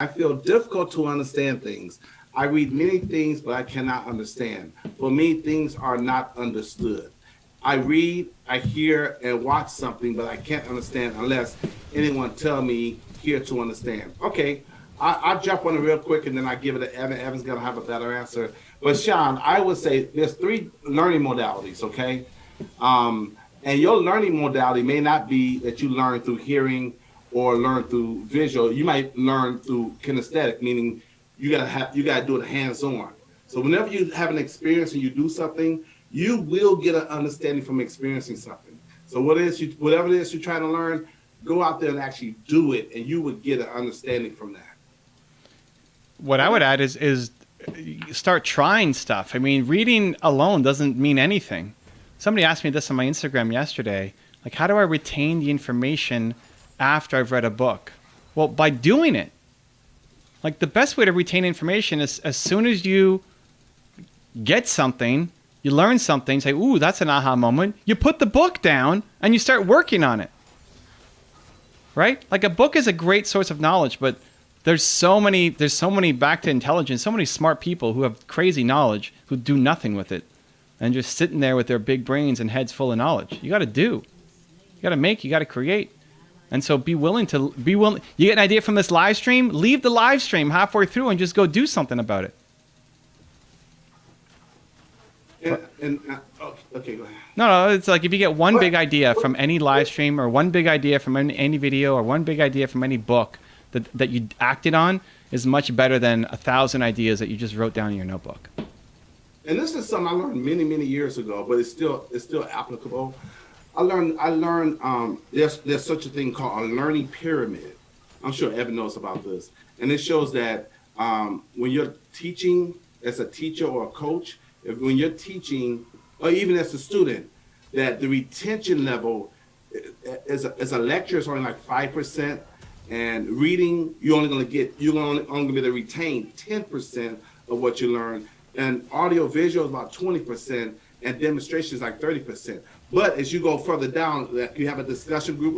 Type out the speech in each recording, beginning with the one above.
I feel difficult to understand things. I read many things, but I cannot understand. For me, things are not understood. I read, I hear, and watch something, but I can't understand unless anyone tell me here to understand. Okay, I'll jump on it real quick, and then I give it to Evan. Evan's gonna have a better answer. But Sean, I would say there's three learning modalities. Okay, and your learning modality may not be that you learn through hearing or learn through visual. You might learn through kinesthetic, meaning you gotta do it hands on. So whenever you have an experience and you do something, you will get an understanding from experiencing something. So whatever it is you're trying to learn, go out there and actually do it, and you would get an understanding from that. What I would add is start trying stuff. I mean, reading alone doesn't mean anything. Somebody asked me this on my Instagram yesterday, like, how do I retain the information after I've read a book? Well, by doing it. Like, the best way to retain information is as soon as you get something, you learn something, say, ooh, that's an aha moment. You put the book down and you start working on it. Right? Like, a book is a great source of knowledge, but there's so many back to intelligence, so many smart people who have crazy knowledge who do nothing with it and just sitting there with their big brains and heads full of knowledge. You got to do. You got to make, you got to create. And so be willing. You get an idea from this live stream, leave the live stream halfway through and just go do something about it. Okay, go ahead. No, it's like if you get one big idea from any live stream or one big idea from any video or one big idea from any book that you acted on is much better than 1,000 ideas that you just wrote down in your notebook. And this is something I learned many years ago, but it's still applicable. I learned there's such a thing called a learning pyramid. I'm sure Evan knows about this, and it shows that when you're teaching as a teacher or a coach, when you're teaching, or even as a student, that the retention level as a lecture is only like 5%, and reading you're only going to be able to retain 10% of what you learn, and audio visual is about 20%, and demonstration is like 30%. But as you go further down, you have a discussion group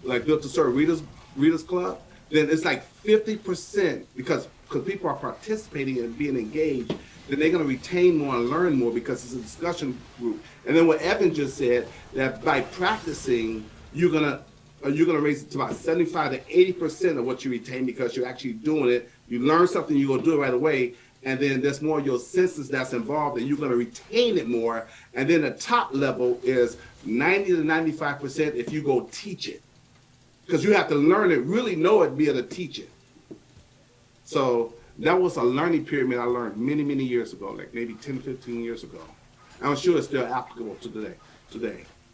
like Built to Serve Readers Club, then it's like 50% because people are participating and being engaged. Then they're going to retain more and learn more because it's a discussion group. And then what Evan just said, that by practicing, you're gonna raise it to about 75 to 80% of what you retain because you're actually doing it. You learn something, you're gonna do it right away, and then there's more of your senses that's involved, and you're gonna retain it more. And then the top level is 90 to 95% if you go teach it, because you have to learn it, really know it, be able to teach it. So that was a learning pyramid I learned many years ago, like maybe 10, 15 years ago. I'm sure it's still applicable to today.